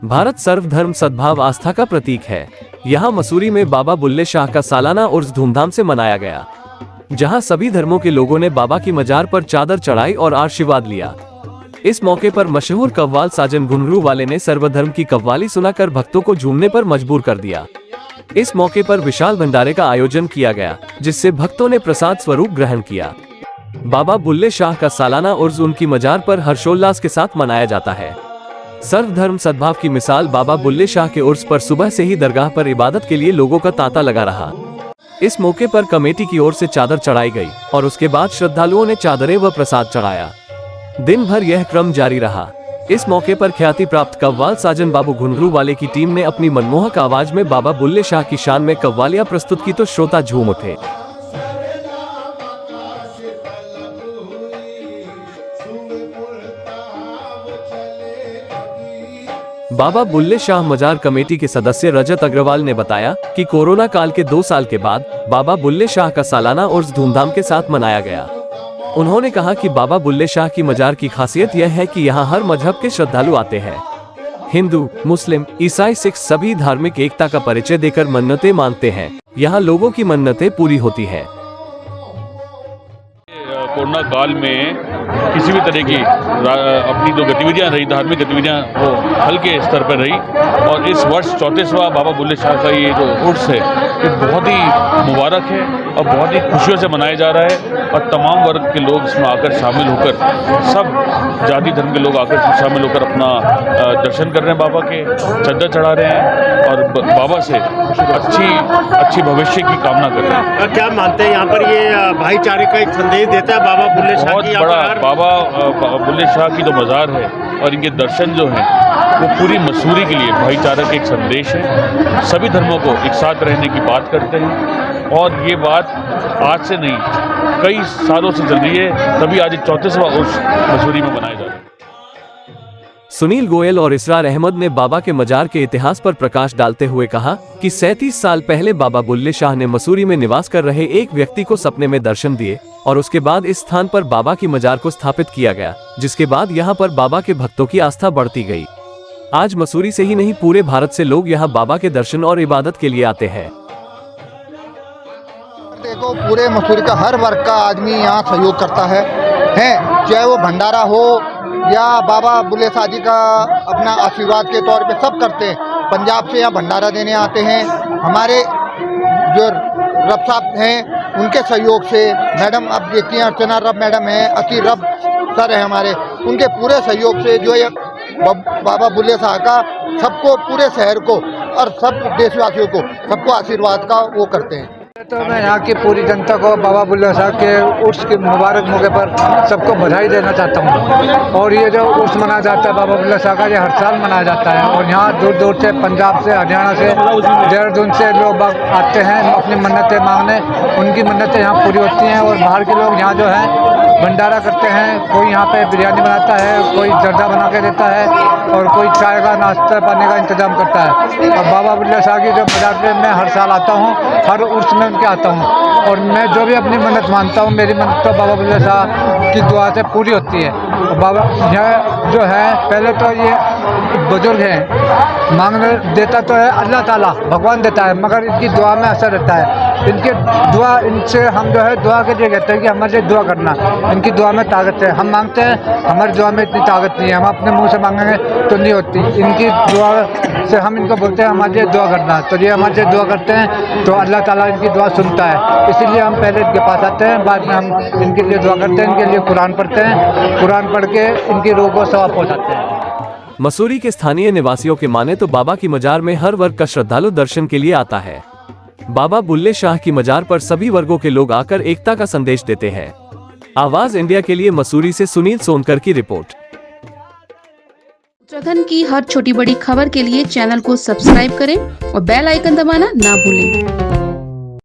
भारत सर्वधर्म सद्भाव आस्था का प्रतीक है। यहाँ मसूरी में बाबा बुल्ले शाह का सालाना उर्स धूमधाम से मनाया गया, जहाँ सभी धर्मों के लोगों ने बाबा की मजार पर चादर चढ़ाई और आशीर्वाद लिया। इस मौके पर मशहूर कव्वाल साजन घुंघरू वाले ने सर्वधर्म की कव्वाली सुनाकर भक्तों को झूमने पर मजबूर कर दिया। इस मौके पर विशाल भंडारे का आयोजन किया गया, जिससे भक्तों ने प्रसाद स्वरूप ग्रहण किया। बाबा बुल्ले शाह का सालाना उर्स उनकी मजार पर हर्षोल्लास के साथ मनाया जाता है। सर्वधर्म सद्भाव की मिसाल बाबा बुल्ले शाह के उर्स पर सुबह से ही दरगाह पर इबादत के लिए लोगों का तांता लगा रहा। इस मौके पर कमेटी की ओर से चादर चढ़ाई गई और उसके बाद श्रद्धालुओं ने चादरें व प्रसाद चढ़ाया। दिन भर यह क्रम जारी रहा। इस मौके पर ख्याति प्राप्त कव्वाल साजन बाबू घुंघरू वाले की टीम ने अपनी मनमोहक आवाज में बाबा बुल्ले शाह की शान में कव्वालियां प्रस्तुत की तो श्रोता झूम उठे। बाबा बुल्ले शाह मजार कमेटी के सदस्य रजत अग्रवाल ने बताया कि कोरोना काल के 2 साल के बाद बाबा बुल्ले शाह का सालाना उर्स धूमधाम के साथ मनाया गया। उन्होंने कहा कि बाबा बुल्ले शाह की मजार की खासियत यह है कि यहाँ हर मजहब के श्रद्धालु आते हैं। हिंदू, मुस्लिम, ईसाई, सिख सभी धार्मिक एकता का परिचय देकर मन्नतें मांगते हैं। यहाँ लोगों की मन्नतें पूरी होती है। कोरोना काल में किसी भी तरह की अपनी जो गतिविधियां रही, धार्मिक गतिविधियां, वो हल्के स्तर पर रही। और इस वर्ष 34वां बाबा बुल्ले शाह का ये जो उर्स है, ये बहुत ही मुबारक है और बहुत ही खुशियों से मनाया जा रहा है। और तमाम वर्ग के लोग इसमें आकर शामिल होकर, सब जाति धर्म के लोग आकर इसमें शामिल होकर अपना दर्शन कर रहे हैं, बाबा के चादर चढ़ा रहे हैं और बाबा से अच्छी भविष्य की कामना कर रहे हैं। क्या मानते हैं यहाँ पर ये भाईचारे का एक संदेश देता है बाबा बुल्ले शाह? बहुत बड़ा बाबा बुल्ले शाह की जो मजार है और इनके दर्शन जो हैं, वो पूरी मसूरी के लिए भाईचारे का एक संदेश है। सभी धर्मों को एक साथ रहने की बात करते हैं और ये बात आज से नहीं, कई सालों से चल रही है। तभी आज 34वां उर्स मसूरी में मनाया जा रहा है। सुनील गोयल और इसरार अहमद ने बाबा के मजार के इतिहास पर प्रकाश डालते हुए कहा कि 37 साल पहले बाबा बुल्ले शाह ने मसूरी में निवास कर रहे एक व्यक्ति को सपने में दर्शन दिए और उसके बाद इस स्थान पर बाबा की मजार को स्थापित किया गया, जिसके बाद यहाँ पर बाबा के भक्तों की आस्था बढ़ती गई। आज मसूरी से ही नहीं, पूरे भारत से लोग यहाँ बाबा के दर्शन और इबादत के लिए आते हैं। देखो, पूरे मसूरी का हर वर्ग का आदमी यहाँ सहयोग करता है, चाहे वो भंडारा हो या बाबा बुल्ले शाह जी का अपना आशीर्वाद के तौर पे सब करते हैं। पंजाब से यहाँ भंडारा देने आते हैं। हमारे जो रब साहब हैं, उनके सहयोग से, मैडम अब देखती हैं अर्चना रब मैडम हैं, अति रब सर है हमारे, उनके पूरे सहयोग से जो ये बाबा बुल्ले शाह का सबको, पूरे शहर को और सब देशवासियों को, सबको आशीर्वाद का वो करते हैं। तो मैं यहाँ की पूरी जनता को बाबा बुल्ले शाह के उर्स के मुबारक मौके पर सबको बधाई देना चाहता हूँ। और ये जो उर्स मनाया जाता है बाबा बुल्ले शाह का, ये हर साल मनाया जाता है और यहाँ दूर दूर से, पंजाब से, हरियाणा से, देहरादून से लोग आते हैं अपनी मन्नतें मांगने। उनकी मन्नतें यहाँ पूरी होती हैं और बाहर के लोग यहाँ जो है भंडारा करते हैं। कोई यहाँ पे बिरयानी बनाता है, कोई जर्दा बना के देता है और कोई चाय का, नाश्ता पानी का इंतजाम करता है। और बाबा बुल्ले शाह की जो मजार पे मैं हर साल आता हूँ, हर उर्स में उनके आता हूँ और मैं जो भी अपनी मन्नत मानता हूँ, मेरी मन्नत तो बाबा बुल्ले शाह की दुआ से पूरी होती है। और बाबा यह जो है, पहले तो ये बुजुर्ग हैं, मांगने देता तो है अल्लाह ताला, भगवान देता है, मगर इनकी दुआ में असर रहता है। इनके दुआ, इनसे हम जो है दुआ के लिए कहते हैं कि हमारे लिए दुआ करना। इनकी दुआ में ताकत है। हम मांगते हैं, हमारी दुआ में इतनी ताकत नहीं है, हम अपने मुंह से मांगेंगे तो नहीं होती। इनकी दुआ से हम इनको बोलते हैं हमारे लिए दुआ करना, तो ये हमारे लिए दुआ करते हैं तो अल्लाह ताला इनकी दुआ सुनता है। इसीलिए हम पहले इनके पास आते हैं, बाद में हम इनके लिए दुआ करते हैं, इनके लिए कुरान पढ़ते हैं, कुरान पढ़ के इनकी रूह को सवाब पहुँचाते हैं। मसूरी के स्थानीय निवासियों के माने तो बाबा की मजार में हर वर्ग का श्रद्धालु दर्शन के लिए आता है। बाबा बुल्ले शाह की मजार पर सभी वर्गों के लोग आकर एकता का संदेश देते हैं। आवाज इंडिया के लिए मसूरी से सुनील सोनकर की रिपोर्ट। उत्तराखंड की हर छोटी बड़ी खबर के लिए चैनल को सब्सक्राइब करें और बेल आइकन दबाना ना भूलें।